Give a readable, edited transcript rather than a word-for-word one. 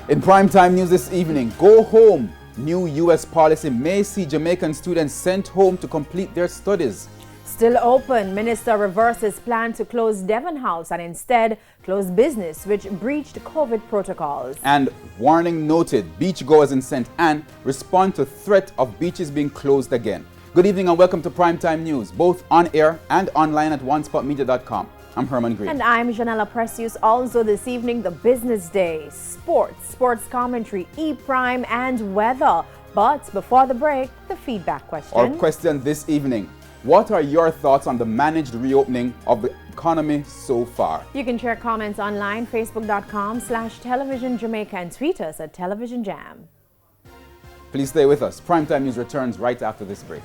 In primetime news this evening, go home. New U.S. policy may see Jamaican students sent home to complete their studies. Still open, Minister reverses plan to close Devon House and instead close business which breached COVID protocols. And warning noted, beachgoers in St. Anne respond to threat of beaches being closed again. Good evening and welcome to Primetime News, both on air and online at onespotmedia.com. I'm Herman Green. And I'm Janella Precious. Also this evening, the business day, sports commentary, E-Prime and weather. But before the break, the feedback question. Our question this evening, what are your thoughts on the managed reopening of the economy so far? You can share comments online, facebook.com/television Jamaica and tweet us at Television Jam. Please stay with us. Primetime News returns right after this break.